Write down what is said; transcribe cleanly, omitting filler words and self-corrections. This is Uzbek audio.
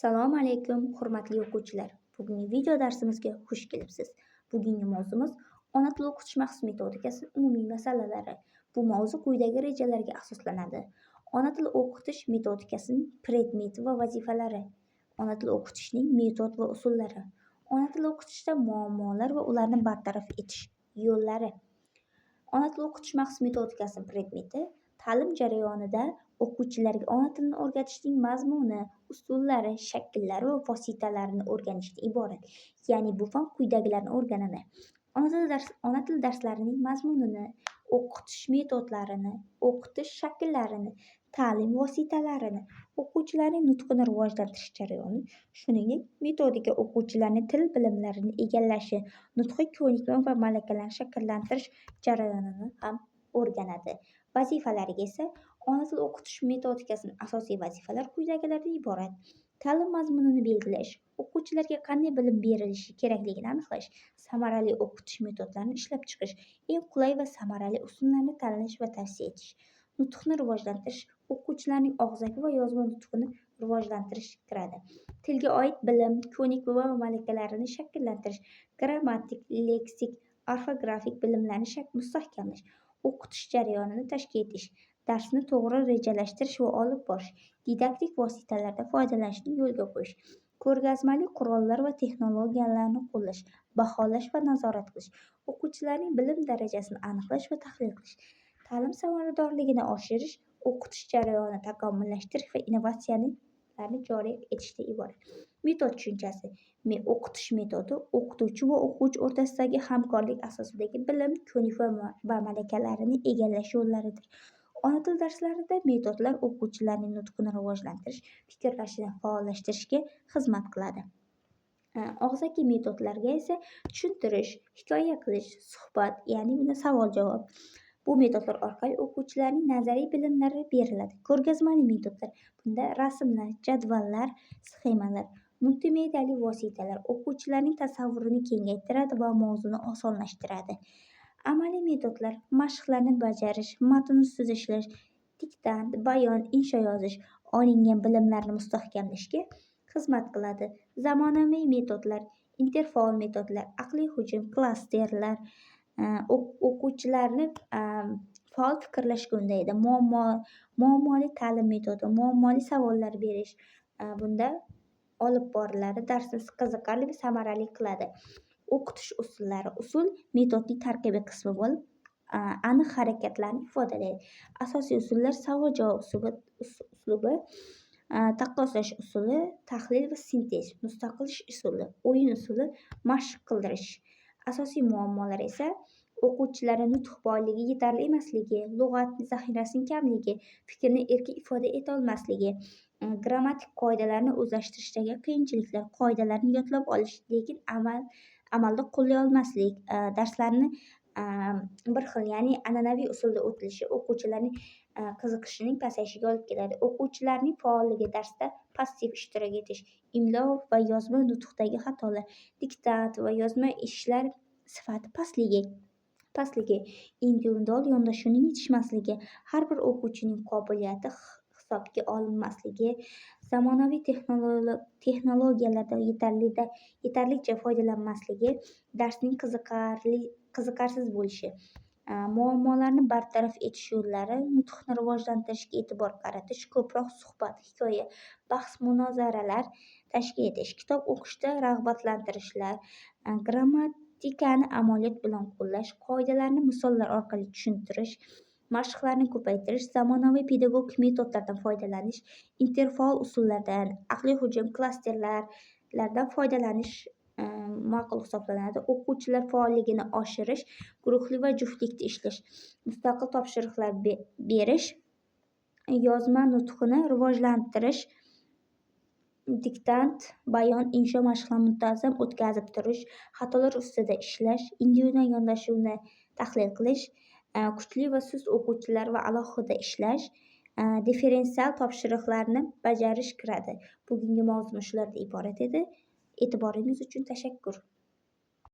Assalomu alaykum, hurmatli o'quvchilar. Bugungi video darsimizga xush kelibsiz. Bugungi mavzumiz ona tili o'qitish maxsus metodikasi umumiy masalalari. Bu mavzu quyidagi rejalarga asoslanadi. Ona tili o'qitish metodikasining predmeti va vazifalari. Ona tili o'qitishning metod va usullari. Ona tili o'qitishda muammolar va ularni bartaraf etish yo'llari. Ona tili o'qitish maxsus metodikasi predmeti ta'lim jarayonida o'quvchilarga ona tilini o'rgatishning mazmuni, usullari, shakllari va vositalarini o'rganishdan iborat. Ya'ni bu fan quyidagilarni o'rganadi. Ona tili darslarining mazmunini, o'qitish metodlarini, o'qitish shakllarini, ta'lim vositalarini, o'quvchilarning nutqini rivojlantirish jarayoni, shuningdek, metodika o'quvchilarning til bilimlarini egallashi, nutqiy ko'nikma va malakalarni shakllantirish jarayonini ham o'rganadi. Vazifalariga esa ona tili o'qitish metodikasining asosiy vazifalar quyidagilardan iborat. Ta'lim mazmunini belgilash, o'quvchilarga qanday bilim berilishi kerakligini aniqlash, samarali o'qitish metodlarini ishlab chiqish, eng qulay va samarali usullarni tanlash va tavsiya etish. Nutqni rivojlantirish, o'quvchilarning og'zaki va yozma nutqini rivojlantirish kiradi. Tilga oid bilim, ko'nikma va malakalarini shakllantirish, grammatik, leksik, orfografik bilimlarni mustahkamlash, o'qitish jarayonini tashkil etish, darsni to'g'ri rejalashtirish va olib borish, didaktik vositalardan foydalanishni yo'lga qo'yish, ko'rgazmali qurollar va texnologiyalarni qo'llash, baholash va nazorat qilish, o'quvchilarning bilim darajasini aniqlash va tahlil qilish, ta'lim samaradorligini oshirish, o'qitish jarayonini takomillashtirish va innovatsiyalarni joriy etishdan iborat. Metod tushunchasi. O'qitish metodi o'qituvchi va o'quvchi o'rtasidagi hamkorlik asosidagi bilim, ko'nikma va malakalarini egallash yo'llaridir. Ona tili darslarida metodlar o'quvchilarning nutqini rivojlantirish, fikrlashini faollashtirishga xizmat qiladi. Og'zaki metodlarga esa tushuntirish, hikoya qilish, suhbat, ya'ni bunda savol-javob. Bu metodlar orqali o'quvchilarning nazariy bilimlari beriladi. Ko'rgazmali metodlar. Bunda rasmlar, jadvallar, sxemalar, multimediali vositalar o'quvchilarning tasavvurini kengaytiradi va mavzuni osonlashtiradi. Amaliy metodlar mashqlarni bajarish, matn ustida ishlash, diktant, bayon, insho yozish, olingan bilimlarni mustahkamlashga xizmat qiladi. Zamonaviy metodlar, interfaol metodlar, aqliy hujum, klasterlar o'quvchilarni faol fikrlashga undaydi. Muammoli ta'lim metodi, muammoli savollar berish bunda olib boriladi, darsni qiziqarli va samarali qiladi. O'qitish usullari. Usul metodning tarkibiy qismi bo'lib, aniq harakatlarni ifodalaydi. Asosiy usullar savol-javob uslubi, taqqoslash usuli, tahlil va sintez, mustaqil ish usuli, o'yin usuli, mashq qildirish. Asosiy muammolar esa o'quvchilarning nutq boyligi yetarli emasligi, lug'at zaxirasining kamligi, fikrni erkin ifoda eta olmasligi, grammatik qoidalarni o'zlashtirishdagi qiyinchiliklar, qoidalarni yodlab olish, lekin amalda qo'llay olmaslik, darslarni bir xil, ya'ni an'anaviy usulda o'tilishi o'quvchilarning qiziqishining pasayishiga olib keladi. O'quvchilarning faolligi darsda passiv ishtirok etish, imlo va yozma nutqdagi xatolar, diktant va yozma ishlar sifati pastligi, individual yondashuvning yetishmasligi, har bir o'quvchining qobiliyati hisobga olinmasligi, zamonaviy texnologiyalardan yetarlicha foydalanmasligi, darsning qiziqarsiz bo'lishi. Muammolarni bartaraf etish yo'llari, nutqni rivojlantirishga e'tibor qaratish, ko'proq suhbat, hikoya, bahs-munozaralar tashkil etish, kitob o'qishda rag'batlantirishlar, grammatikani amaliyot bilan qo'llash, qoidalarni misollar orqali tushuntirish, mashqlarni ko'paytirish, zamonaviy pedagogik metodlardan foydalanish, interfaol usullardan, aqliy hujum, klasterlardan foydalanish ma'qul hisoblanadi. O'quvchilar faolligini oshirish, guruhli va juftlikda ishlash, mustaqil topshiriqlar berish, yozma nutqini rivojlantirish, diktant, bayon, insho mashqlarini muntazam o'tkazib turish, xatolar ustida ishlash, individual yondashuvni tahlil qilish, kuchli va sust o'quvchilar va alohida ishlash, differensial topshiriqlarni bajarish kiradi. Bugungi mavzum shulardan iborat edi. E'tiboringiz uchun tashakkur.